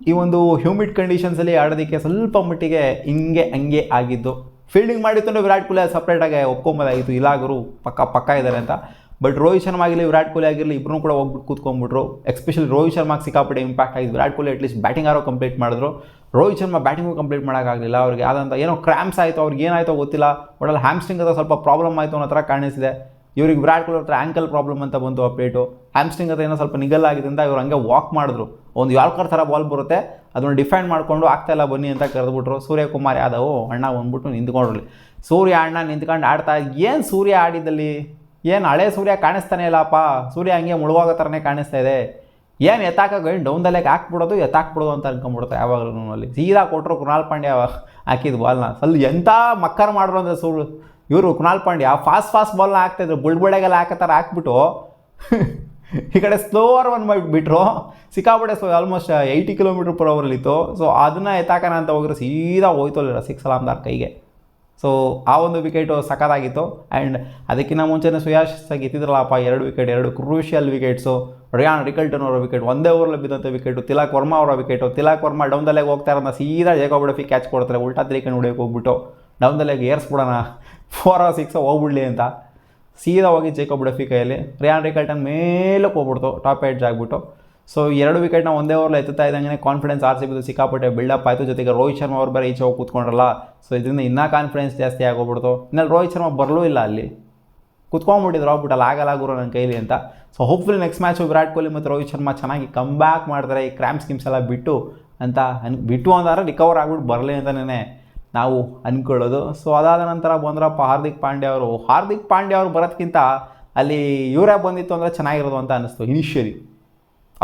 ಈ ಒಂದು ಹ್ಯೂಮಿಡ್ ಕಂಡೀಷನ್ಸಲ್ಲಿ ಆಡೋದಕ್ಕೆ ಸ್ವಲ್ಪ ಮಟ್ಟಿಗೆ ಹಂಗೆ ಆಗಿದ್ದು. ಫೀಲ್ಡಿಂಗ್ ಮಾಡಿತ್ತು ವಿರಾಟ್ ಕೊಹ್ಲಿ ಸಪ್ರೇಟಾಗಿ ಒಪ್ಕೊಂಬೋದಾಗಿತ್ತು, ಇಲ್ಲಾಗರು ಪಕ್ಕ ಇದ್ದಾರೆ ಅಂತ. ಬಟ್ ರೋಹಿತ್ ಶರ್ಮಾ ಆಗಿರಲಿ ವಿರಾಟ್ ಕೊಹ್ಲಿ ಆಗಿರಲಿ ಇಬ್ಬರೂ ಕೂಡ ಹೋಗ್ಬಿಟ್ಟು ಕೂತ್ಕೊಂಡ್ಬಿಟ್ರು. ಎಸ್ಪೆಷಲಿ ರೋಹಿತ್ ಶರ್ಮಾಗೆ ಸಿಕ್ಕಾಪಟ್ಟೆ ಇಂಪ್ಯಾಕ್ಟ್ ಆಗಿದ್ದು. ವಿರಾಟ್ ಕೊಹ್ಲಿ ಅಟ್ಲೀಸ್ಟ್ ಬ್ಯಾಟಿಂಗ್ ಆರೋ ಕಂಪ್ಲೀಟ್ ಮಾಡಿದ್ರು. ರೋಹಿತ್ ಶರ್ಮಾ ಬ್ಯಾಟಿಂಗು ಕಂಪ್ಲೀಟ್ ಮಾಡೋಕ್ಕಾಗಲಿಲ್ಲ. ಅವ್ರಿಗೆ ಆದಂಥ ಏನೋ ಕ್ರ್ಯಾಂಪ್ಸ್ ಆಯಿತು, ಅವ್ರಿಗೆ ಏನಾಯಿತೋ ಗೊತ್ತಿಲ್ಲ. ಒಟ್ಟಲ್ಲಿ ಹ್ಯಾಮ್ಸ್ಟ್ರಿಂಗ್ ಅದು ಸ್ವಲ್ಪ ಪ್ರಾಬ್ಲಮ್ ಆಯಿತು ಅನ್ನೋ ಥರ ಕಾಣಿಸಿದೆ. ಇವ್ರಿಗೆ ವಿರಾಟ್ ಕೊಹ್ಲಿ ಹತ್ರ ಆ್ಯಂಕಲ್ ಪ್ರಾಬ್ಲಮ್ ಅಂತ ಬಂತು ಅಪ್ಡೇಟು. ಹ್ಯಾಮ್ಸ್ಟ್ರಿಂಗ್ ಹತ್ರ ಏನೋ ಸ್ವಲ್ಪ ನಿಗಲ್ಲಾಗಿದ್ದರಿಂದ ಇವ್ರು ಹಂಗೆ ವಾಕ್ ಮಾಡಿದ್ರು. ಒಂದು ಯಾರ್ಕರ್ ಥರ ಬಾಲ್ ಬರುತ್ತೆ, ಅದನ್ನು ಡಿಫೆಂಡ್ ಮಾಡಿಕೊಂಡು ಆಗ್ತಾಯಿಲ್ಲ ಬನ್ನಿ ಅಂತ ಕರೆದ್ಬಿಟ್ರು. ಸೂರ್ಯಕುಮಾರ್ ಯಾದವ್ ಅಣ್ಣ ಬಂದ್ಬಿಟ್ಟು ನಿಂತ್ಕೊಂಡ್ರಲ್ಲಿ. ಸೂರ್ಯ ಅಣ್ಣ ನಿಂತ್ಕೊಂಡು ಆಡ್ತಾ, ಏನು ಸೂರ್ಯ ಆಡಿದಲ್ಲಿ ಏನು ಹಳೆ ಸೂರ್ಯ ಕಾಣಿಸ್ತಾನೆ ಇಲ್ಲಪ್ಪ, ಸೂರ್ಯ ಹಂಗೆ ಮುಳುವಾಗ ಥರನೇ ಕಾಣಿಸ್ತಾ ಇದೆ, ಏನು ಎತ್ತಾಕಾಗ ಏನು ಡೌನ್ದಲ್ಲೇ ಹಾಕ್ಬಿಡೋದು ಎತ್ತಾಕ್ಬಿಡೋದು ಅಂತ ಅನ್ಕೊಂಡ್ಬಿಡ್ತಾರೆ ಯಾವಾಗಲೂ. ಅಲ್ಲಿ ಸೀದಾ ಕೊಟ್ಟರು ಕೃಣಾಲ್ ಪಾಂಡ್ಯ ಹಾಕಿದ್ದು ಬಾಲ್ನ. ಸ್ವಲ್ಪ ಎಂಥ ಮಕ್ಕರ್ ಮಾಡ್ರು ಅಂದರೆ ಇವರು ಕೃಣಾಲ್ ಪಾಂಡ್ಯ ಫಾಸ್ಟ್ ಬಾಲ್ನ ಹಾಕ್ತಾಯಿದ್ರು, ಬುಳ್ಬುಳೆಗೆಲ್ಲ ಹಾಕತ್ತಾರ ಹಾಕ್ಬಿಟ್ಟು ಈ ಕಡೆ ಸ್ಲೋವರ್ ಒನ್ ಮಾಡಿಬಿಟ್ರು. ಸಿಕ್ಕಾಪಟ್ಟೆ ಆಲ್ಮೋಸ್ಟ್ 80 km/h ಇತ್ತು. ಸೊ ಅದನ್ನು ಎತ್ತಾಕನ ಅಂತ ಹೋಗಿರೋ ಸೀದಾ ಹೋಯ್ತು ರಸಿಕ್ ಸಲಾಮ್ದಾರ್ ಕೈಗೆ. ಸೊ ಆ ಒಂದು ವಿಕೆಟು ಸಖತ್ತಾಗಿತ್ತು. ಆ್ಯಂಡ್ ಅದಕ್ಕಿಂತ ಮುಂಚೆನೇ ಸುಯಾಶ್ ಗೆದ್ದಿದ್ರಲ್ಲಪ್ಪ 2 wicket, 2 crucial wickets. Rayon Rickelton ಅವರ ವಿಕೆಟ್, ಒಂದೇ ಓವರಲ್ಲಿ ಬಿದ್ದಂಥ ವಿಕೆಟು. ತಿಲಕ್ ವರ್ಮಾ ಅವರ ವಿಕೆಟು. ತಿಲಕ್ ವರ್ಮಾ ಡೌನ್ದಲ್ಲೆಗೆ ಹೋಗ್ತಾ ಇರೋದನ್ನ ಸೀದಾ ಜೇಕಬ್ ಡಫಿ ಕ್ಯಾಚ್ ಕೊಡ್ತಾರೆ. ಉಲ್ಟಾ ತಿರುಕೊಂಡು ಹೊಡಿಯೋಕೆ ಹೋಗ್ಬಿಟ್ಟು ಡೌನ್ದಲ್ಲೆಗೆ ಏರ್ಸ್ಬಿಡೋಣ 4 or 6 ಹೋಗ್ಬಿಡ್ಲಿ ಅಂತ ಸೀದಾ ಹೋಗಿ ಜೇಕಬ್ ಡಫಿ ಕೈಯಲ್ಲಿ. ರಿಯಾನ್ ರಿಕಲ್ಟನ್ ಮೇಲಕ್ಕೆ ಹೋಗ್ಬಿಡ್ತು, ಟಾಪ್ ಎಡ್ಜ್ ಆಗಿಬಿಟ್ಟು. ಸೊ 2 ವಿಕೆಟ್ನ ಒಂದೇ ಓವರ್ಲಿ ಎತ್ತುತ್ತಾ ಇದ್ದಂಗೆ ಕಾನ್ಫಿಡೆನ್ಸ್ RCB ಸಿಕ್ಕಾಪಟ್ಟೆ ಬಿಲ್ಡಪ್ ಆಯಿತು. ಜೊತೆಗೆ ರೋಹಿತ್ ಶರ್ಮಾ ಅವ್ರು ಬೇರೆ ಈಚೆ ಹೋಗಿ ಕೂತ್ಕೊಂಡ್ರಲ್ಲ, ಸೊ ಇದರಿಂದ ಇನ್ನೂ ಕಾನ್ಫಿಡೆನ್ಸ್ ಜಾಸ್ತಿ ಆಗೋಗ್ಬಿಡ್ತು. ಇನ್ನಲ್ಲಿ ರೋಹಿತ್ ಶರ್ಮಾ ಬರಲೂ ಇಲ್ಲ, ಅಲ್ಲಿ ಕುತ್ಕೊಂಡ್ಬಿಟ್ಟಿದ್ರು ಹೋಗ್ಬಿಟ್ಟಲ್ಲ, ಆಗಲ್ಲ ಗುರು ನನ್ನ ಕೈಲಿ ಅಂತ. So hopefully next match Virat Kohli ಮತ್ತು ರೋಹಿತ್ ಶರ್ಮಾ ಚೆನ್ನಾಗಿ ಕಮ್ ಬ್ಯಾಕ್ ಮಾಡ್ತಾರೆ, ಈ ಕ್ರ್ಯಾಂಪ್ಸ್ ಗಿಮ್ಸ್ ಎಲ್ಲ ಬಿಟ್ಟು ಅಂತ ಬಿಟ್ಟು ಅಂದರೆ ರಿಕವರ್ ಆಗಿಬಿಟ್ಟು ಬರಲಿ ಅಂತಲೇ ನಾವು ಅಂದ್ಕೊಳ್ಳೋದು. ಸೊ ಅದಾದ ನಂತರ ಬಂದ್ರಪ್ಪ ಹಾರ್ದಿಕ್ ಪಾಂಡ್ಯ ಅವರು ಬರೋದಕ್ಕಿಂತ ಅಲ್ಲಿ ಇವರೇ ಬಂದಿತ್ತು ಅಂದರೆ ಚೆನ್ನಾಗಿರೋದು ಅಂತ ಅನ್ನಿಸ್ತು ಇನಿಷಿಯಲಿ.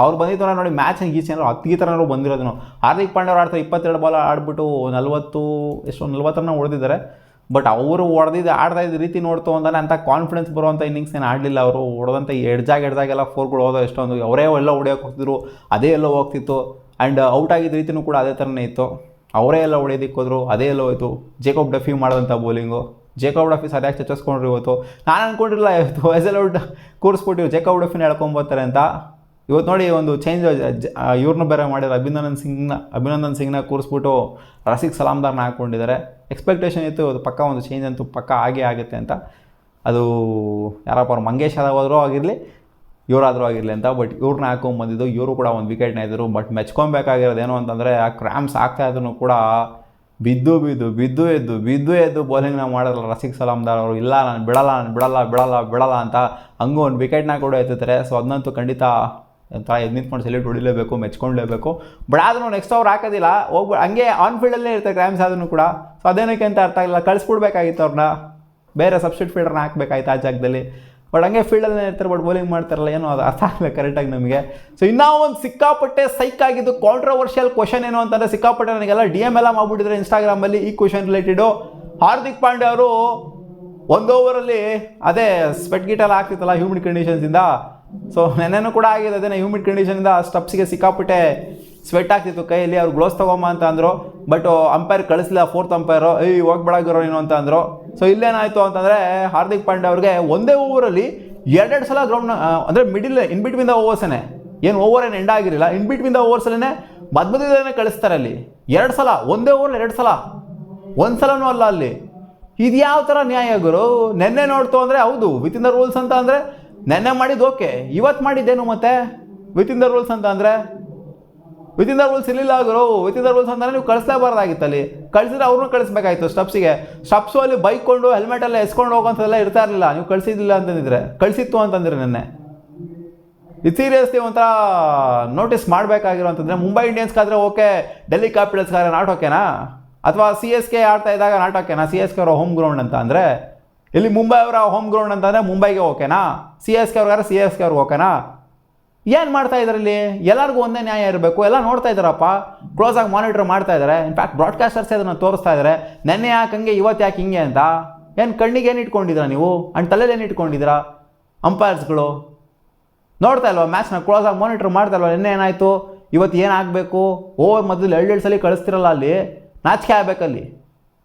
ಅವ್ರು ಬಂದಿತ್ತು ಅಂದ್ರೆ ನೋಡಿ ಮ್ಯಾಚ್ ಗೀಚೇನಾದ್ರು 10 ಥರನೂ ಬಂದಿರೋದು. ಹಾರ್ದಿಕ್ ಪಾಂಡ್ಯ ಅವ್ರು ಆಡ್ತಾರೆ 22 ಬಾಲ್ ಆಡ್ಬಿಟ್ಟು 40 ರನ್ ಹೊಡೆದಿದ್ದಾರೆ. ಬಟ್ ಅವರು ಆಡ್ತಾ ಇದ್ದ ರೀತಿ ನೋಡ್ತು ಅಂತಾನೆ ಅಂಥ ಕಾನ್ಫಿಡೆನ್ಸ್ ಬರುವಂಥ ಇನ್ನಿಂಗ್ಸ್ ಏನು ಆಡಲಿಲ್ಲ ಅವರು. ಹೊಡೆದಂಥ ಎಡ್ಜಾಗೆಲ್ಲ 4ಗಳು ಹೋದೋ ಎಷ್ಟೊಂದು ಅವರೇ ಎಲ್ಲ ಹೊಡೆಯೋಕೆ ಹೋಗ್ತಿದ್ರು, ಅದೇ ಎಲ್ಲೋ ಹೋಗ್ತಿತ್ತು. ಆ್ಯಂಡ್ ಔಟ್ ಆಗಿದ್ದ ರೀತಿಯೂ ಕೂಡ ಅದೇ ಥರನೇ ಇತ್ತು, ಅವರೇ ಎಲ್ಲ ಹೊಡೆಯೋದಕ್ಕೆ ಹೋದ್ರು, ಅದೇ ಎಲ್ಲೋ ಹೋಯ್ತು. ಜೇಕಬ್ ಡಫಿ ಮಾಡಿದಂಥ ಬೌಲಿಂಗು, ಜೇಕಬ್ ಡಫಿ ಸರಿಯಾಗಿ ಚಚ್ಚಿಸ್ಕೊಂಡ್ರು ಇವತ್ತು. ನಾನು ಅಂದ್ಕೊಂಡಿರಲಿಲ್ಲ ಇವತ್ತು ಎಸ್ ಔಟ್ ಕೂರಿಸ್ಬಿಟ್ಟಿರು ಜೇಕಬ್ ಡಫಿನ ಹೇಳ್ಕೊಂಬರ್ತಾರೆ ಅಂತ. ಇವತ್ತು ನೋಡಿ ಒಂದು ಚೇಂಜ್ ಇವ್ರನ್ನ ಬೇರೆ ಮಾಡಿದ್ರು, ಅಭಿನಂದನ್ ಸಿಂಗ್ನ ಕೂರಿಸ್ಬಿಟ್ಟು ರಸಿಕ್ ಸಲಾಮ್ದಾರ್ನ ಹಾಕ್ಕೊಂಡಿದ್ದಾರೆ. ಎಕ್ಸ್ಪೆಕ್ಟೇಷನ್ ಇತ್ತು ಅದು ಪಕ್ಕ ಒಂದು ಚೇಂಜ್ ಅಂತೂ ಪಕ್ಕ ಆಗೇ ಆಗುತ್ತೆ ಅಂತ. ಅದು ಯಾರಪ್ಪ ಅವ್ರು ಮಂಗೇಶ್ ಯಾದವ್ ಆಗಿರಲಿ ಇವರಾದರೂ ಆಗಿರಲಿ ಅಂತ. ಬಟ್ ಇವ್ರನ್ನ ಹಾಕೊಂಬಂದಿದ್ದು, ಇವರು ಕೂಡ ಒಂದು ವಿಕೆಟ್ನ ಇದ್ದರು. ಬಟ್ ಮೆಚ್ಕೊಬೇಕಾಗಿರೋದೇನು ಅಂತಂದರೆ ಆ ಕ್ರ್ಯಾಂಪ್ಸ್ ಆಗ್ತಾಯಿದ್ರು ಕೂಡ ಬಿದ್ದು ಎದ್ದು ಬೌಲಿಂಗ್ನ ಮಾಡಿದ್ರಲ್ಲ ರಸಿಕ್ ಸಲಾಮ್ದಾರ್ ಅವರು. ಇಲ್ಲ ನಾನು ಬಿಡಲ್ಲ ಅಂತ ಹಂಗೂ ಒಂದು ವಿಕೆಟ್ನ ಕೂಡ ಎತ್ತುತ್ತಾರೆ. ಸೊ ಅದನ್ನಂತೂ ಖಂಡಿತ ಒಂಥರ ಎದ್ದು ನಿಂತ್ಕೊಂಡು ಸೆಲೆಕ್ಟ್ ಹೊಡಿಲೇಬೇಕು, ಮೆಚ್ಕೊಳ್ಳೇಬೇಕು. ಬಟ್ ಆದ್ರೂ ನೆಕ್ಸ್ಟ್ ಅವ್ರು ಹಾಕೋದಿಲ್ಲ, ಹಂಗೆ ಆನ್ ಫೀಲ್ಡಲ್ಲೇ ಇರ್ತಾರೆ ಕ್ರ್ಯಾಂಪ್ಸ್ ಆದ್ರೂ ಕೂಡ. ಸೊ ಅದೇನಕ್ಕೆ ಅಂತ ಅರ್ಥ ಆಗಿಲ್ಲ, ಕಳಿಸ್ಬಿಡ್ಬೇಕಾಗಿತ್ತು ಅವ್ರನ್ನ, ಬೇರೆ ಸಬ್ಸ್ಟಿಟ್ಯೂಟ್ ಫೀಲ್ಡರ್ನ ಹಾಕಬೇಕಾಯ್ತು ಆ ಜಾಗದಲ್ಲಿ. ಬಟ್ ಹಂಗೆ ಫೀಲ್ಡಲ್ಲೇ ಇರ್ತಾರೆ, ಬಟ್ ಬೌಲಿಂಗ್ ಮಾಡ್ತಾರಲ್ಲ, ಏನೋ ಅದು ಅರ್ಥ ಆಗಲಿಲ್ಲ ಕರೆಕ್ಟಾಗಿ ನಮಗೆ. ಸೊ ಇನ್ನೂ ಒಂದು ಸಿಕ್ಕಾಪಟ್ಟೆ ಸೈಕ್ ಆಗಿದ್ದು ಕಾಂಟ್ರವರ್ಷಿಯಲ್ ಕ್ವಶನ್ ಏನು ಅಂತಂದರೆ, ಸಿಕ್ಕಾಪಟ್ಟೆ ನನಗೆಲ್ಲ DM ಎಲ್ಲ ಮಾಡಿಬಿಟ್ಟಿದ್ರೆ ಇನ್ಸ್ಟಾಗ್ರಾಮಲ್ಲಿ ಈ ಕ್ವಶನ್ ರಿಲೇಟೆಡು. ಹಾರ್ದಿಕ್ ಪಾಂಡ್ಯ ಅವರು 1 ಓವರಲ್ಲಿ ಅದೇ ಸ್ವೆಟ್ ಗೀಟೆಲ್ಲ ಆಗ್ತಿತ್ತಲ್ಲ ಹ್ಯೂಮಿಡ್ ಕಂಡೀಷನ್ಸಿಂದ. ಸೊ ನೆನ್ನೆನೂ ಕೂಡ ಆಗಿದೆ ಅದೇನೇ ಹ್ಯೂಮಿಡ್ ಕಂಡೀಷನಿಂದ ಸ್ಟಪ್ಸಿಗೆ ಸಿಕ್ಕಾಪಟ್ಟೆ ಸ್ವೆಟ್ ಆಗ್ತಿತ್ತು ಕೈಯಲ್ಲಿ. ಅವ್ರು ಗ್ಲೋಸ್ ತೊಗೊಂಬ ಅಂತ ಅಂದರು, ಬಟ್ ಅಂಪೈರ್ ಕಳಿಸ್ಲಿಲ್ಲ, 4th ಅಂಪೈರು ಹೋಗ್ಬೇಡಾಗಿರೋ ನೀನು ಅಂತ ಅಂದರು. ಸೊ ಇಲ್ಲೇನಾಯಿತು ಅಂತಂದರೆ ಹಾರ್ದಿಕ್ ಪಾಂಡ್ಯ ಅವ್ರಿಗೆ ಒಂದೇ ಓವರಲ್ಲಿ 2 ಸಲ ಗ್ರೌಂಡ್ ಅಂದರೆ ಇನ್ ಬಿಟ್ವೀನ್ ದ ಓವರ್ಸೇ, ಏನು ಓವರ್ ಏನು ಎಂಡ್ ಆಗಿರಲಿಲ್ಲ, ಇನ್ ಬಿಟ್ವೀನ್ ದ ಓವರ್ಸಲ್ಲೇ ಮಧ್ಯಮಧ್ಯದಲ್ಲೇ ಕಳಿಸ್ತಾರೆ ಅಲ್ಲಿ 2 ಸಲ, ಒಂದೇ ಓವರಲ್ಲಿ 2 ಸಲ, 1 ಸಲನೂ ಅಲ್ಲ ಅಲ್ಲಿ. ಇದು ಯಾವ ಥರ ನ್ಯಾಯ ಗುರು? ನೆನ್ನೆ ನೋಡ್ತು ಅಂದರೆ ಹೌದು ವಿತಿನ್ ದ ರೂಲ್ಸ್ ಅಂತ ಅಂದರೆ ನೆನ್ನೆ ಮಾಡಿದ್ದು ಓಕೆ, ಇವತ್ತು ಮಾಡಿದ್ದೇನು ಮತ್ತೆ ವಿತಿನ್ ದ ರೂಲ್ಸ್ ಅಂತ ಅಂದರೆ? ವಿತಿನ್ ದ ರೂಲ್ಸ್ ಇರಲಿಲ್ಲ ಗುರು. ವಿತಿನ್ ದ ರೂಲ್ಸ್ ಅಂತಂದರೆ ನೀವು ಕಳಿಸ್ಲೇಬಾರ್ದಾಗಿತ್ತು, ಅಲ್ಲಿ ಕಳಿಸಿದ್ರೆ ಅವ್ರನ್ನೂ ಕಳಿಸ್ಬೇಕಾಯ್ತು ಸ್ಟಪ್ಸಿಗೆ. ಸ್ಟಪ್ಸು ಅಲ್ಲಿ ಬೈಕ್ಕೊಂಡು ಹೆಲ್ಮೆಟೆಲ್ಲ ಎಸ್ಕೊಂಡು ಹೋಗೋಂಥದ್ದೆಲ್ಲ ಇರ್ತಾ ಇರಲಿಲ್ಲ, ನೀವು ಕಳಿಸಿದ್ದಿಲ್ಲ ಅಂತಂದಿದ್ರೆ, ಕಳಿಸಿತ್ತು ಅಂತಂದರೆ ನೆನ್ನೆ. ಇದು ಸೀರಿಯಸ್ಲಿ ಒಂಥರ ನೋಟಿಸ್ ಮಾಡಬೇಕಾಗಿರೋಂಥದ್ದರೆ ಮುಂಬೈ ಇಂಡಿಯನ್ಸ್ಗಾದರೆ ಓಕೆ, ಡೆಲ್ಲಿ ಕ್ಯಾಪಿಟಲ್ಸ್ಗಾದ್ರೆ ನಾಟ್ ಓಕೆನಾ? ಅಥವಾ CSK ಆಡ್ತಾ ಇದ್ದಾಗ ನಾಟ್ ಓಕೆನಾ? CSK ಅವರ ಹೋಮ್ ಗ್ರೌಂಡ್ ಅಂತ ಅಂದರೆ, ಇಲ್ಲಿ ಮುಂಬೈ ಅವರ ಹೋಮ್ ಗ್ರೌಂಡ್ ಅಂತಂದರೆ ಮುಂಬೈಗೆ ಓಕೆನಾ? CSK ಅವ್ರಿಗಾದ್ರೆ CSK ಅವ್ರಿಗೆ ಓಕೆನಾ? ಏನು ಮಾಡ್ತಾ ಇದ್ದಾರೆ ಇಲ್ಲಿ? ಎಲ್ಲರಿಗೂ ಒಂದೇ ನ್ಯಾಯ ಇರಬೇಕು, ಎಲ್ಲ ನೋಡ್ತಾ ಇದ್ದಾರಪ್ಪ, ಕ್ಲೋಸಾಗಿ ಮಾನಿಟರ್ ಮಾಡ್ತಾ ಇದ್ದಾರೆ. ಇನ್ಫ್ಯಾಕ್ಟ್ ಬ್ರಾಡ್ಕಾಸ್ಟರ್ಸೇ ಅದನ್ನು ತೋರಿಸ್ತಾ ಇದ್ದಾರೆ, ನೆನ್ನೆ ಯಾಕೆ ಹಂಗೆ ಇವತ್ತು ಯಾಕೆ ಹಿಂಗೆ ಅಂತ. ಏನು ಕಣ್ಣಿಗೆ ಏನು ಇಟ್ಕೊಂಡಿದ್ದೀರಾ ನೀವು? ಅಂಡ್ ತಲೆಯಲ್ಲಿ ಏನು ಇಟ್ಕೊಂಡಿದ್ದೀರಾ ಅಂಪೈರ್ಸ್ಗಳು? ನೋಡ್ತಾ ಇಲ್ವಾ ಮ್ಯಾಚ್ನ? ಕ್ಲೋಸಾಗಿ ಮಾನಿಟರ್ ಮಾಡ್ತಾ ಇಲ್ವಾ? ನೆನ್ನೆ ಏನಾಯಿತು, ಇವತ್ತು ಏನಾಗಬೇಕು? ಓವರ್ ಮೊದಲು 2 ಸಲ ಕಳಿಸ್ತಿರಲ್ಲ, ಅಲ್ಲಿ ನಾಚಿಕೆ ಆಗಬೇಕಲ್ಲಿ.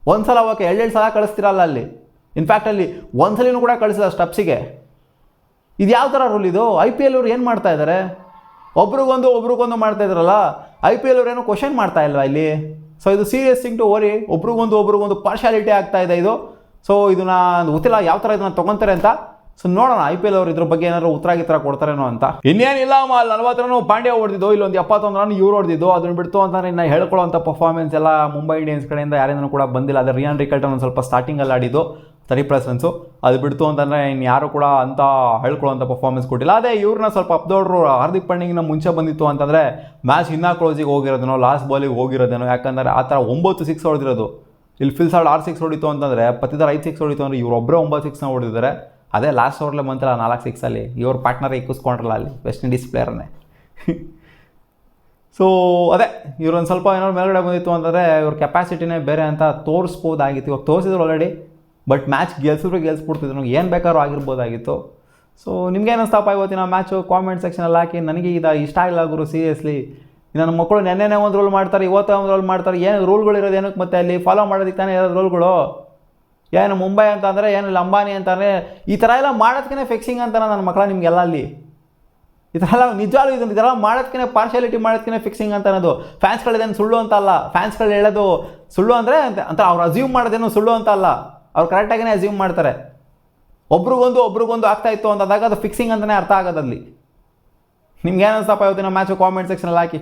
1 ಸಲ ಓಕೆ, 2 ಸಲ ಕಳಿಸ್ತಿರಲ್ಲ ಅಲ್ಲಿ. ಇನ್ಫ್ಯಾಕ್ಟ್ ಅಲ್ಲಿ 1 ಸಲಿನೂ ಕೂಡ ಕಳಿಸಿದ ಸ್ಟಪ್ಸಿಗೆ. ಇದು ಯಾವ ಥರ ರೂಲ್ ಇದು? IPL ಅವ್ರು ಏನು ಮಾಡ್ತಾ ಇದ್ದಾರೆ? ಒಬ್ರಿಗೊಂದು ಮಾಡ್ತಾ ಇದ್ದಾರಲ್ಲ. IPL ಅವ್ರು ಏನೋ ಕ್ವಶನ್ ಮಾಡ್ತಾ ಇಲ್ವಾ ಇಲ್ಲಿ? ಸೊ ಇದು ಸೀರಿಯಸ್ ಥಿಂಗ್ ಟು ವರಿ. ಒಬ್ರಿಗೊಂದು ಪಾರ್ಶಾಲಿಟಿ ಆಗ್ತಾ ಇದೆ ಇದು. ಸೊ ಇದನ್ನ ಗೊತ್ತಿಲ್ಲ ಯಾವ ಥರ ಇದನ್ನು ತೊಗೊತಾರೆ ಅಂತ. ಸೊ ನೋಡೋಣ IPL ಅವರು ಇದ್ರ ಬಗ್ಗೆ ಏನಾದ್ರು ಉತ್ತರ ಕೊಡ್ತಾರೇನೋ ಅಂತ. ಇನ್ನೇನಿಲ್ಲ, 40 ರನ್ ಪಾಂಡ್ಯ ಹೊಡೆದಿದ್ದು, ಇಲ್ಲೊಂದು 71 ರನ್ ಇವ್ರು ಹೊಡೆದಿದ್ದು. ಅದನ್ನು ಬಿಡ್ತು ಅಂತಂದರೆ ಇನ್ನು ಹೇಳ್ಕೊಳ್ಳೋಂಥ ಪರ್ಫಾರ್ಮೆನ್ಸ್ ಎಲ್ಲ ಮುಂಬೈ ಇಂಡಿಯನ್ಸ್ ಕಡೆಯಿಂದ ಯಾರಿಂದನೂ ಕೂಡ ಬಂದಿಲ್ಲ. ಅದೇ ರಿಯಾನ್ ರಿಕಲ್ಟನ್ ಒಂದು ಸ್ವಲ್ಪ ಸ್ಟಾರ್ಟಿಂಗಲ್ಲಿ ಆಡಿದ್ದು, 30+ ರನ್ಸು. ಅದು ಬಿಡ್ತು ಅಂತಂದರೆ ಇನ್ನು ಯಾರು ಕೂಡ ಅಂತ ಹೇಳ್ಕೊಳ್ಳೋಂಥ ಪರ್ಫಾರ್ಮೆನ್ಸ್ ಕೊಟ್ಟಿಲ್ಲ. ಅದೇ ಇವ್ರನ್ನ ಸ್ವಲ್ಪ ಅಪ್ದೋಡ್ರು ಹಾರ್ದಿಕ್ ಪಾಂಡ್ಯಗಿನ ಮುಂಚೆ ಬಂದಿತ್ತು ಅಂತಂದರೆ ಮ್ಯಾಚ್ ಇನ್ನೂ ಕ್ಲೋಸಿಗೆ ಹೋಗಿರೋದೇನೋ, ಲಾಸ್ಟ್ ಬಾಲಿಗೆ ಹೋಗಿರೋದೇನೋ. ಯಾಕಂದರೆ ಆ ಥರ 9 6 ಹೊಡೆದಿರೋದು. ಇಲ್ಲಿ ಫಿಲ್ ಸಾಲ್ಟ್ 6 6 ಹೊಡಿತು ಅಂತಂದರೆ ಪತ್ತಿದಾರ 5 6 ಹೊಡಿತು ಅಂದರೆ ಇವರೊಬ್ಬರೇ 9 6ನ ಹೊಡೆದಿದ್ದಾರೆ. ಅದೇ ಲಾಸ್ಟ್ ಓವರ್ಲೆ ಬಂತಲ್ಲ 4 6 ಇವ್ರ ಪಾರ್ಟ್ನರೇ ಇಕ್ಕಿಸ್ಕೊಂಡ್ರಲ್ಲ ಅಲ್ಲಿ ವೆಸ್ಟ್ ಇಂಡೀಸ್ ಪ್ಲೇಯರ್ನೇ. ಸೊ ಅದೇ ಇವ್ರೊಂದು ಸ್ವಲ್ಪ ಏನಾದ್ರು ಮೇಲ್ಗಡೆ ಬಂದಿತ್ತು ಅಂತಂದರೆ ಇವ್ರ ಕೆಪಾಸಿಟಿನೇ ಬೇರೆ ಅಂತ ತೋರಿಸ್ಬೋದಾಗಿತ್ತು. ಇವಾಗ ತೋರಿಸಿದ್ರು ಆಲ್ರೆಡಿ, ಬಟ್ ಮ್ಯಾಚ್ ಗೆಲ್ಸ್ಬಿಡ್ತಿದ್ರು, ಏನು ಬೇಕಾದ್ರೂ ಆಗಿರ್ಬೋದಾಗಿತ್ತು. ಸೊ ನಿಮ್ಗೆ ಏನಿಸ್ತಪ್ಪ ಇವತ್ತಿನ ಮ್ಯಾಚು ಕಾಮೆಂಟ್ ಸೆಕ್ಷನಲ್ಲಿ ಹಾಕಿ. ನನಗೆ ಇಷ್ಟ ಆಗಿಲ್ಲ ಗುರು, ಸೀರಿಯಸ್ಲಿ. ನನ್ನ ಮಕ್ಕಳು ನೆನ್ನೆನೇ ಒಂದು ರೂಲ್ ಮಾಡ್ತಾರೆ, ಇವತ್ತೇ ಒಂದು ರೂಲ್ ಮಾಡ್ತಾರೆ. ಏನು ರೂಲ್ಗಳಿರೋದು ಏನಕ್ಕೆ ಮತ್ತೆ ಅಲ್ಲಿ ಫಾಲೋ ಮಾಡೋದಕ್ಕೆ ತಾನೇ ಇರೋದು ರೂಲ್ಗಳು. ಏನು ಮುಂಬೈ ಅಂತಂದರೆ, ಏನು ಅಂಬಾನಿ ಅಂತಂದರೆ, ಈ ಥರ ಎಲ್ಲ ಮಾಡೋದಕ್ಕೆ ಫಿಕ್ಸಿಂಗ್ ಅಂತಾನೆ ನನ್ನ ಮಕ್ಕಳ ನಿಮಗೆಲ್ಲ ಅಲ್ಲಿ. ಈ ಥರ ಎಲ್ಲ ನಿಜವಾಗ್ಲೂ ಇದೆಲ್ಲ ಮಾಡೋದಕ್ಕೆ ಪಾರ್ಶಾಲಿಟಿ ಮಾಡೋದಕ್ಕೆ ಫಿಕ್ಸಿಂಗ್ ಅಂತ ಅನ್ನೋದು. ಫ್ಯಾನ್ಸ್ಗಳಿದೇನು ಸುಳ್ಳು ಅಂತ ಅಲ್ಲ. ಫ್ಯಾನ್ಸ್ಗಳು ಹೇಳೋದು ಸುಳ್ಳು ಅಂದರೆ ಅಂತ ಅವ್ರು ಅಸ್ಯೂಮ್ ಮಾಡೋದೇನು ಸುಳ್ಳು ಅಂತ ಅಲ್ಲ. ಅವ್ರು ಕರೆಕ್ಟಾಗಿಯೇ ಅಸ್ಯೂಮ್ ಮಾಡ್ತಾರೆ. ಒಬ್ರಿಗೊಂದು ಆಗ್ತಾಯಿತ್ತು ಅಂದಾಗ ಅದು ಫಿಕ್ಸಿಂಗ್ ಅಂತಲೇ ಅರ್ಥ ಆಗೋದಲ್ಲಿ. ನಿಮ್ಗೆ ಏನು ಅನ್ಸಪ್ಪ ಇವತ್ತಿನ ಮ್ಯಾಚು ಕಾಮೆಂಟ್ ಸೆಕ್ಷನಲ್ಲಿ ಹಾಕಿ.